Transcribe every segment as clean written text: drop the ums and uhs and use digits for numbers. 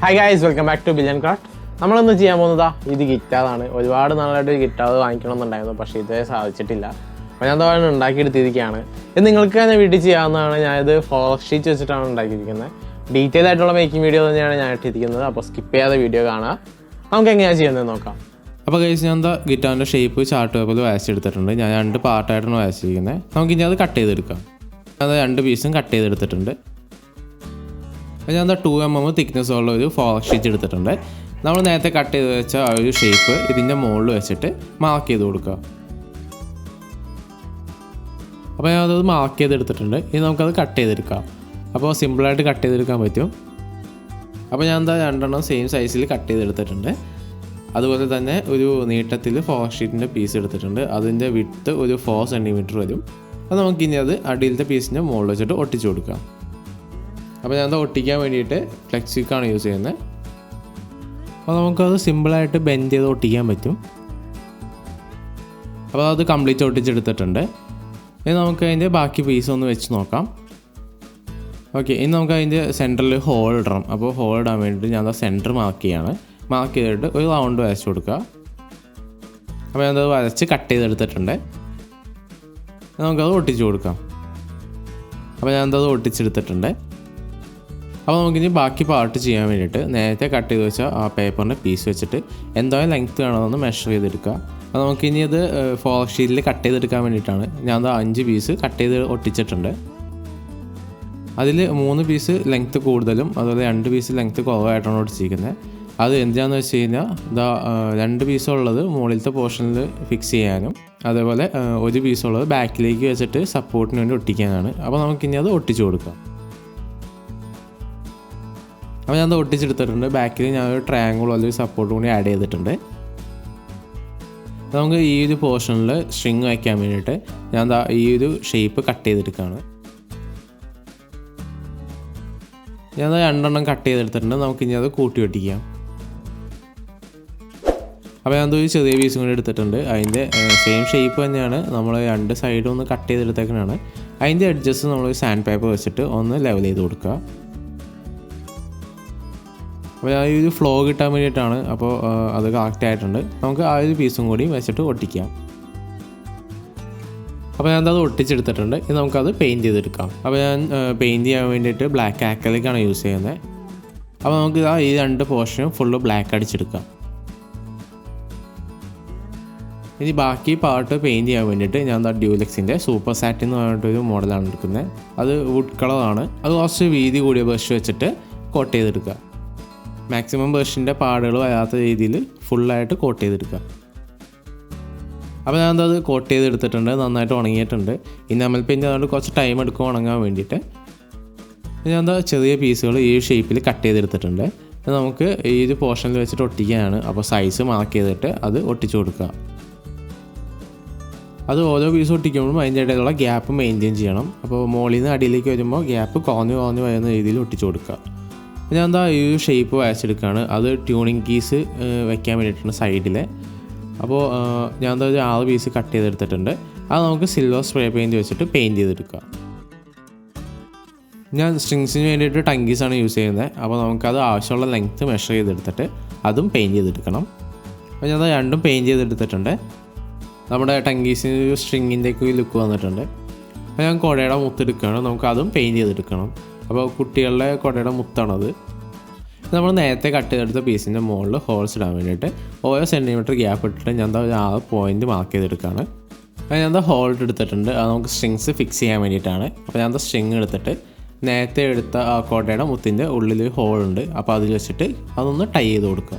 Hi guys, welcome back to Billion Craft. നമ്മൾ ഇന്ന് ചെയ്യാൻ പോകുന്നത് ഇത് ഗിറ്റാറാണ്. ഒരുപാട് നാളായിട്ട് ഗിറ്റാർ വാങ്ങിക്കണമെന്നുണ്ടായിരുന്നു, പക്ഷേ ഇതുവരെ സാധിച്ചിട്ടില്ല. അപ്പോൾ ഞാൻ തോന്നുന്നു ഉണ്ടാക്കിയെടുത്തിരിക്കുകയാണ്. ഇത് നിങ്ങൾക്ക് തന്നെ വീട്ടിൽ ചെയ്യാവുന്നതാണ്. ഞാനിത് ഫോറക്സ് ഷീറ്റ് വെച്ചിട്ടാണ് ഉണ്ടാക്കിയിരിക്കുന്നത്. ഡീറ്റെയിൽ ആയിട്ടുള്ള മേക്കിംഗ് വീഡിയോ തന്നെയാണ് ഞാൻ ഇട്ടിരിക്കുന്നത്. അപ്പോൾ സ്കിപ്പ് ചെയ്യാതെ വീഡിയോ കാണുക. നമുക്ക് എങ്ങനെയാണ് ചെയ്യുന്നത് നോക്കാം. അപ്പോൾ ഗൈസ്, ഞാൻ എന്താ ഗിറ്റാറിൻ്റെ ഷേപ്പ് ചാർട്ട് പേപ്പറിൽ വരച്ചെടുത്തിട്ടുണ്ട്. ഞാൻ 2 പാർട്ടായിട്ടാണ് വരച്ചിരിക്കുന്നത്. നമുക്കിനി അത് കട്ട് ചെയ്തെടുക്കാം. അത് 2 പീസും കട്ട് ചെയ്തെടുത്തിട്ടുണ്ട്. ഞാൻ എന്താ 2mm തിക്നെസ് ഉള്ള ഒരു ഫോറക്സ് ഷീറ്റ് എടുത്തിട്ടുണ്ട്. നമ്മൾ നേരത്തെ കട്ട് ചെയ്ത് വെച്ച ആ ഒരു ഷേപ്പ് ഇതിൻ്റെ മുകളിൽ വെച്ചിട്ട് മാർക്ക് ചെയ്ത് കൊടുക്കുക. അപ്പോൾ ഞാനത് മാർക്ക് ചെയ്തെടുത്തിട്ടുണ്ട്. ഇനി നമുക്കത് കട്ട് ചെയ്തെടുക്കാം. അപ്പോൾ സിമ്പിളായിട്ട് കട്ട് ചെയ്തെടുക്കാൻ പറ്റും. അപ്പോൾ ഞാൻ എന്താ 2 സെയിം സൈസിൽ കട്ട് ചെയ്തെടുത്തിട്ടുണ്ട്. അതുപോലെ തന്നെ ഒരു നീട്ടത്തിൽ ഫോറക്സ് ഷീറ്റിൻ്റെ പീസ് എടുത്തിട്ടുണ്ട്. അതിൻ്റെ വിഡ്ത്ത് ഒരു 4 cm വരും. അപ്പോൾ നമുക്കിനി അത് അടിയിലത്തെ പീസിൻ്റെ മുകളിൽ വെച്ചിട്ട് ഒട്ടിച്ച് കൊടുക്കാം. അപ്പോൾ ഞാൻ ഒട്ടിക്കാൻ വേണ്ടിയിട്ട് ഫ്ലെക്സിക്കാണ് യൂസ് ചെയ്യുന്നത്. അപ്പോൾ നമുക്കത് സിമ്പിളായിട്ട് ബെൻഡ് ചെയ്ത് ഒട്ടിക്കാൻ പറ്റും. അപ്പോൾ അത് കംപ്ലീറ്റ് ഒട്ടിച്ചെടുത്തിട്ടുണ്ട്. ഇനി നമുക്ക് അതിൻ്റെ ബാക്കി പീസ് ഒന്ന് വെച്ച് നോക്കാം. ഓക്കെ, ഇനി നമുക്ക് അതിൻ്റെ സെൻറ്ററിൽ ഹോൾ ഇടണം. അപ്പോൾ ഹോൾ ഇടാൻ വേണ്ടിയിട്ട് ഞാൻ സെൻറ്റർ മാർക്ക് ചെയ്യാണ്. മാർക്ക് ചെയ്തിട്ട് ഒരു റൗണ്ട് വരച്ച് കൊടുക്കുക. അപ്പോൾ ഞാനത് വരച്ച് കട്ട് ചെയ്തെടുത്തിട്ടുണ്ട്. നമുക്കത് ഒട്ടിച്ച് കൊടുക്കാം. അപ്പോൾ ഞാനത് ഒട്ടിച്ചെടുത്തിട്ടുണ്ട്. അപ്പോൾ നമുക്കിനി ബാക്കി പാർട്ട് ചെയ്യാൻ വേണ്ടിയിട്ട് നേരത്തെ കട്ട് ചെയ്ത് വെച്ചാൽ ആ പേപ്പറിൻ്റെ പീസ് വെച്ചിട്ട് എന്തായാലും ലെങ്ത്ത് വേണമെന്ന് മെഷർ ചെയ്തെടുക്കുക. അപ്പോൾ നമുക്കിനി അത് ഫോറക്സ് ഷീറ്റിൽ കട്ട് ചെയ്തെടുക്കാൻ വേണ്ടിയിട്ടാണ്. ഞാൻ 5 പീസ് കട്ട് ചെയ്ത് ഒട്ടിച്ചിട്ടുണ്ട്. അതിൽ 3 പീസ് ലെങ്ത്ത് കൂടുതലും അതുപോലെ 2 പീസ് ലെങ്ത്ത് കുറവായിട്ടാണ് ഒട്ടിച്ചിരിക്കുന്നത്. അത് എന്താണെന്ന് വെച്ച് കഴിഞ്ഞാൽ 2 പീസുള്ളത് മുകളിലത്തെ പോർഷനിൽ ഫിക്സ് ചെയ്യാനും അതേപോലെ 1 പീസുള്ളത് ബാക്കിലേക്ക് വെച്ചിട്ട് സപ്പോർട്ടിന് വേണ്ടി ഒട്ടിക്കാനാണ്. അപ്പോൾ നമുക്കിനി അത് ഒട്ടിച്ച് കൊടുക്കാം. അപ്പോൾ ഞാൻ ഒട്ടിച്ചെടുത്തിട്ടുണ്ട്. ബാക്കിൽ ഞാനൊരു ട്രയാങ്കിൾ അല്ലെങ്കിൽ സപ്പോർട്ട് കൂടി ആഡ് ചെയ്തിട്ടുണ്ട്. നമുക്ക് ഈ ഒരു പോർഷനിൽ സ്ട്രിങ് വയ്ക്കാൻ വേണ്ടിയിട്ട് ഞാൻ ഈ ഒരു ഷേപ്പ് കട്ട് ചെയ്തെടുക്കുകയാണ്. ഞാൻ 2 കട്ട് ചെയ്തെടുത്തിട്ടുണ്ട്. നമുക്കിനി അത് കൂട്ടി ഒട്ടിക്കാം. അപ്പോൾ ഞാൻ ഒരു ചെറിയ പീസും കൂടി എടുത്തിട്ടുണ്ട്. അതിൻ്റെ സെയിം ഷേപ്പ് തന്നെയാണ്. നമ്മൾ 2 സൈഡും ഒന്ന് കട്ട് ചെയ്തെടുത്തേക്കാണ്. അതിൻ്റെ എഡ്ജസ് നമ്മൾ സാൻഡ് പേപ്പർ വെച്ചിട്ട് ഒന്ന് ലെവൽ ചെയ്ത് കൊടുക്കുക. അപ്പോൾ ആ ഒരു ഫ്ലോ കിട്ടാൻ വേണ്ടിയിട്ടാണ്. അപ്പോൾ അത് കറക്റ്റ് ആയിട്ടുണ്ട്. നമുക്ക് ആ ഒരു പീസും കൂടി വെച്ചിട്ട് ഒട്ടിക്കാം. അപ്പോൾ ഞാനത് ഒട്ടിച്ചെടുത്തിട്ടുണ്ട്. ഇനി നമുക്കത് പെയിൻറ്റ് ചെയ്തെടുക്കാം. അപ്പോൾ ഞാൻ പെയിൻറ്റ് ചെയ്യാൻ വേണ്ടിയിട്ട് ബ്ലാക്ക് ആക്രിലിക്കാണ് യൂസ് ചെയ്യുന്നത്. അപ്പോൾ നമുക്ക് ഈ 2 പോർഷനും ഫുള്ള് ബ്ലാക്ക് അടിച്ചെടുക്കാം. ഇനി ബാക്കി പാർട്ട് പെയിൻറ്റ് ചെയ്യാൻ വേണ്ടിയിട്ട് ഞാൻ ഡ്യൂലക്സിൻ്റെ സൂപ്പർ സാറ്റിൻ എന്ന് പറഞ്ഞിട്ടൊരു മോഡലാണ് എടുക്കുന്നത്. അത് വുഡ് കളറാണ്. അത് കുറച്ച് വീതി കൂടിയ ബ്രഷ് വെച്ചിട്ട് കോട്ട് ചെയ്തെടുക്കുക. മാക്സിമം ബ്രഷിൻ്റെ പാടുകൾ വരാത്ത രീതിയിൽ ഫുള്ളായിട്ട് കോട്ട് ചെയ്തെടുക്കുക. അപ്പോൾ ഞാനത് കോട്ട് ചെയ്തെടുത്തിട്ടുണ്ട്. നന്നായിട്ട് ഉണങ്ങിയിട്ടുണ്ട്. enamel പെയിൻറ്റ് അതുകൊണ്ട് കുറച്ച് ടൈം എടുക്കും ഉണങ്ങാൻ വേണ്ടിയിട്ട്. ഞാൻ ചെറിയ പീസുകൾ ഈ ഷേപ്പിൽ കട്ട് ചെയ്തെടുത്തിട്ടുണ്ട്. നമുക്ക് ഈ ഒരു പോർഷനിൽ വെച്ചിട്ട് ഒട്ടിക്കാനാണ്. അപ്പോൾ സൈസ് മാർക്ക് ചെയ്തിട്ട് അത് ഒട്ടിച്ചു കൊടുക്കുക. അത് ഓരോ പീസ് ഒട്ടിക്കുമ്പോഴും അതിൻ്റെ ഇടയിലുള്ള ഗ്യാപ്പ് മെയിൻറ്റെയിൻ ചെയ്യണം. അപ്പോൾ മുകളിൽ നിന്ന് അടിയിലേക്ക് വരുമ്പോൾ ഗ്യാപ്പ് കുറഞ്ഞ് വരുന്ന രീതിയിൽ ഒട്ടിച്ചു കൊടുക്കുക. ഞാൻ ഈ ഷേപ്പ് വരച്ചെടുക്കുകയാണ്. അത് ട്യൂണിങ് കീസ് വെക്കാൻ വേണ്ടിയിട്ടാണ് സൈഡിൽ. അപ്പോൾ ഞാൻ ഒരു 6 പീസ് കട്ട് ചെയ്തെടുത്തിട്ടുണ്ട്. അത് നമുക്ക് സിൽവർ സ്പ്രേ പെയിൻറ്റ് വെച്ചിട്ട് പെയിൻറ്റ് ചെയ്തെടുക്കുക. ഞാൻ സ്ട്രിങ്സിന് വേണ്ടിയിട്ട് ടങ്കീസാണ് യൂസ് ചെയ്യുന്നത്. അപ്പോൾ നമുക്കത് ആവശ്യമുള്ള ലെങ്ത്ത് മെഷർ ചെയ്തെടുത്തിട്ട് അതും പെയിൻറ്റ് ചെയ്തെടുക്കണം. അപ്പോൾ ഞാൻ 2 പെയിൻറ്റ് ചെയ്തെടുത്തിട്ടുണ്ട്. നമ്മുടെ ടങ്കീസിന് ഒരു സ്ട്രിങ്ങിൻ്റെയൊക്കെ ലുക്ക് വന്നിട്ടുണ്ട്. അപ്പോൾ ഞാൻ കുടയുടെ മുത്തെടുക്കുകയാണ്. നമുക്ക് അതും പെയിൻറ്റ് ചെയ്തെടുക്കണം. അപ്പോൾ കുട്ടികളുടെ കുടയുടെ മുത്താണത്. നമ്മൾ നേരത്തെ കട്ട് ചെയ്തെടുത്ത പീസിൻ്റെ മുകളിൽ ഹോൾസ് ഇടാൻ വേണ്ടിയിട്ട് ഓരോ സെൻറ്റിമീറ്റർ ഗ്യാപ്പ് ഇട്ടിട്ട് ഞാൻ ഒരു 6 പോയിൻറ്റ് മാർക്ക് ചെയ്തെടുക്കുകയാണ്. അപ്പോൾ ഞാൻ ഹോൾഡ് എടുത്തിട്ടുണ്ട്. അത് നമുക്ക് സ്ട്രിങ്സ് ഫിക്സ് ചെയ്യാൻ വേണ്ടിയിട്ടാണ്. അപ്പോൾ ഞാൻ സ്ട്രിങ് എടുത്തിട്ട് നേരത്തെ എടുത്ത ആ കുടയുടെ മുത്തിൻ്റെ ഉള്ളിൽ ഹോളുണ്ട്. അപ്പോൾ അതിൽ വെച്ചിട്ട് അതൊന്ന് ടൈ ചെയ്ത് കൊടുക്കുക.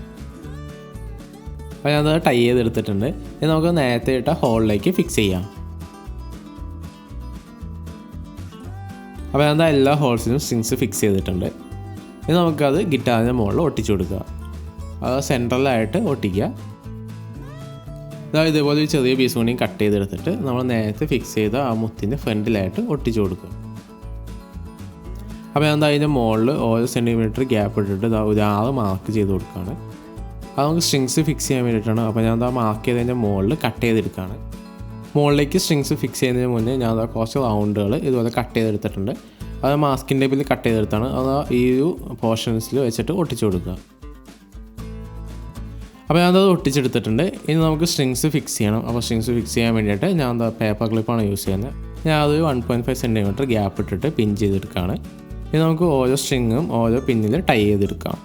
അപ്പോൾ ഞാനത് ടൈ ചെയ്തെടുത്തിട്ടുണ്ട്. ഇനി നമുക്ക് നേരത്തെ ഇട്ട ഹോളിലേക്ക് ഫിക്സ് ചെയ്യാം. അപ്പോൾ ഞാൻ എല്ലാ ഹോൾസിനും സ്ട്രിങ്സ് ഫിക്സ് ചെയ്തിട്ടുണ്ട്. ഇനി നമുക്കത് ഗിറ്റാറിൻ്റെ മുകളിൽ ഒട്ടിച്ചു കൊടുക്കുക. അത് സെൻട്രലായിട്ട് ഒട്ടിക്കുക. ഇതേപോലെ ഒരു ചെറിയ പീസ് കൂടി കട്ട് ചെയ്തെടുത്തിട്ട് നമ്മൾ നേരത്തെ ഫിക്സ് ചെയ്ത ആ മുത്തിൻ്റെ ഫ്രണ്ടിലായിട്ട് ഒട്ടിച്ചു കൊടുക്കുക. അപ്പോൾ ഞാൻ അതിൻ്റെ മുകളിൽ ഓരോ സെൻറ്റിമീറ്റർ ഗ്യാപ്പ് ഇട്ടിട്ട് ഒരു 6 മാർക്ക് ചെയ്ത് കൊടുക്കുകയാണ്. അത് നമുക്ക് സ്ട്രിങ്സ് ഫിക്സ് ചെയ്യാൻ വേണ്ടിയിട്ടാണ്. അപ്പോൾ ഞാൻ മാർക്ക് ചെയ്തതിൻ്റെ മുകളിൽ കട്ട് ചെയ്തെടുക്കുകയാണ്. മുകളിലേക്ക് സ്ട്രിങ്സ് ഫിക്സ് ചെയ്യുന്നതിന് മുന്നേ ഞാൻ കുറച്ച് റൗണ്ടുകൾ ഇതുപോലെ കട്ട് ചെയ്തെടുത്തിട്ടുണ്ട്. അത് മാസ്കിൻ ടേപ്പിൽ കട്ട് ചെയ്തെടുത്താണ്. അത് ഈ ഒരു പോർഷൻസിൽ വെച്ചിട്ട് ഒട്ടിച്ചു കൊടുക്കുക. അപ്പോൾ ഞാനത് ഒട്ടിച്ചെടുത്തിട്ടുണ്ട്. ഇനി നമുക്ക് സ്ട്രിങ്സ് ഫിക്സ് ചെയ്യണം. അപ്പോൾ സ്ട്രിങ്സ് ഫിക്സ് ചെയ്യാൻ വേണ്ടിയിട്ട് ഞാൻ എന്താ പേപ്പർ ക്ലിപ്പാണ് യൂസ് ചെയ്യുന്നത്. ഞാൻ അത് 1.5 സെൻറ്റിമീറ്റർ ഗ്യാപ്പ് ഇട്ടിട്ട് പിൻ ചെയ്തെടുക്കുകയാണ്. ഇനി നമുക്ക് ഓരോ സ്ട്രിങ്ങും ഓരോ പിന്നിൽ ടൈ ചെയ്തെടുക്കാം.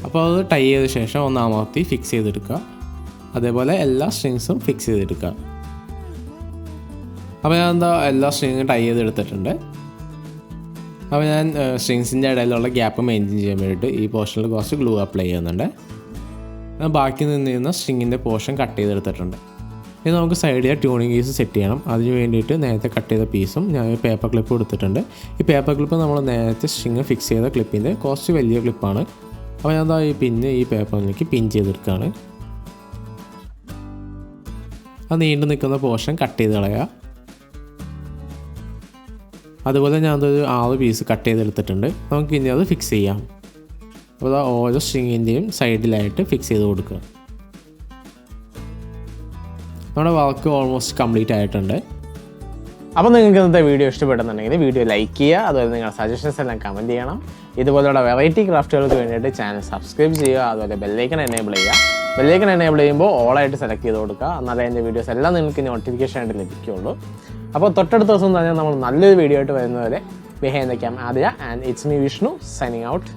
അപ്പോൾ അത് ടൈ ചെയ്ത ശേഷം ഒന്ന് അമർത്തി ഫിക്സ് ചെയ്തെടുക്കുക. അതേപോലെ എല്ലാ സ്ട്രിങ്സും ഫിക്സ് ചെയ്തെടുക്കുക. അപ്പോൾ ഞാൻ എല്ലാ സ്ട്രിങ്ങും ടൈ ചെയ്തെടുത്തിട്ടുണ്ട്. അപ്പോൾ ഞാൻ സ്ട്രിങ്സിൻ്റെ ഇടയിലുള്ള ഗ്യാപ്പ് മെയിൻറ്റെയിൻ ചെയ്യാൻ വേണ്ടിയിട്ട് ഈ പോർഷനിൽ കുറച്ച് ഗ്ലൂ അപ്ലൈ ചെയ്യുന്നുണ്ട്. ബാക്കി നിന്നിരുന്ന സ്ട്രിങ്ങിൻ്റെ പോർഷൻ കട്ട് ചെയ്തെടുത്തിട്ടുണ്ട്. ഇനി നമുക്ക് സൈഡിൽ ട്യൂണിങ് പീസ് സെറ്റ് ചെയ്യണം. അതിന് വേണ്ടിയിട്ട് നേരത്തെ കട്ട് ചെയ്ത പീസും ഞാൻ പേപ്പർ ക്ലിപ്പ് കൊടുത്തിട്ടുണ്ട്. ഈ പേപ്പർ ക്ലിപ്പ് നമ്മൾ നേരത്തെ സ്ട്രിങ് ഫിക്സ് ചെയ്ത ക്ലിപ്പിൻ്റെ കുറച്ച് വലിയ ക്ലിപ്പാണ്. അപ്പോൾ ഞാൻ ഈ പിന്ന് ഈ പേപ്പറിലേക്ക് പിൻ ചെയ്തെടുക്കുകയാണ്. അത് നീണ്ടു നിൽക്കുന്ന പോർഷൻ കട്ട് ചെയ്ത് കളയുക. അതുപോലെ ഞാൻ അതൊരു 6 പീസ് കട്ട് ചെയ്തെടുത്തിട്ടുണ്ട്. നമുക്ക് ഇനി അത് ഫിക്സ് ചെയ്യാം. അപ്പോൾ ഓരോ സ്ട്രിങ്ങിൻ്റെയും സൈഡിലായിട്ട് ഫിക്സ് ചെയ്ത് കൊടുക്കുക. നമ്മുടെ വർക്ക് ഓൾമോസ്റ്റ് കംപ്ലീറ്റ് ആയിട്ടുണ്ട്. അപ്പോൾ നിങ്ങൾക്ക് ഇന്നത്തെ വീഡിയോ ഇഷ്ടപ്പെടുന്നുണ്ടെങ്കിൽ വീഡിയോ ലൈക്ക് ചെയ്യുക. അതുപോലെ നിങ്ങളുടെ സജഷൻസ് എല്ലാം കമൻറ്റ് ചെയ്യണം. ഇതുപോലുള്ള വെറൈറ്റി ക്രാഫ്റ്റുകൾക്ക് വേണ്ടിയിട്ട് ചാനൽ സബ്സ്ക്രൈബ് ചെയ്യുക. അതുപോലെ ബെല്ലൈക്കൺ എനേബിൾ ചെയ്യുക. ബെല്ലൈക്കൺ എനേബിൾ ചെയ്യുമ്പോൾ ഓളായിട്ട് സെലക്ട് ചെയ്ത് കൊടുക്കുക. എന്നാലേ എൻ്റെ വീഡിയോസ് എല്ലാം നിങ്ങൾക്ക് നോട്ടിഫിക്കേഷൻ ആയിട്ട് ലഭിക്കുകയുള്ളൂ. അപ്പോൾ തൊട്ടടുത്ത ദിവസം തന്നെ നമ്മൾ നല്ലൊരു വീഡിയോ ആയിട്ട് വരുന്നവരെ ബിഹൈൻഡ് ദ ക്യാം ആദ്യ and it's me Vishnu signing out.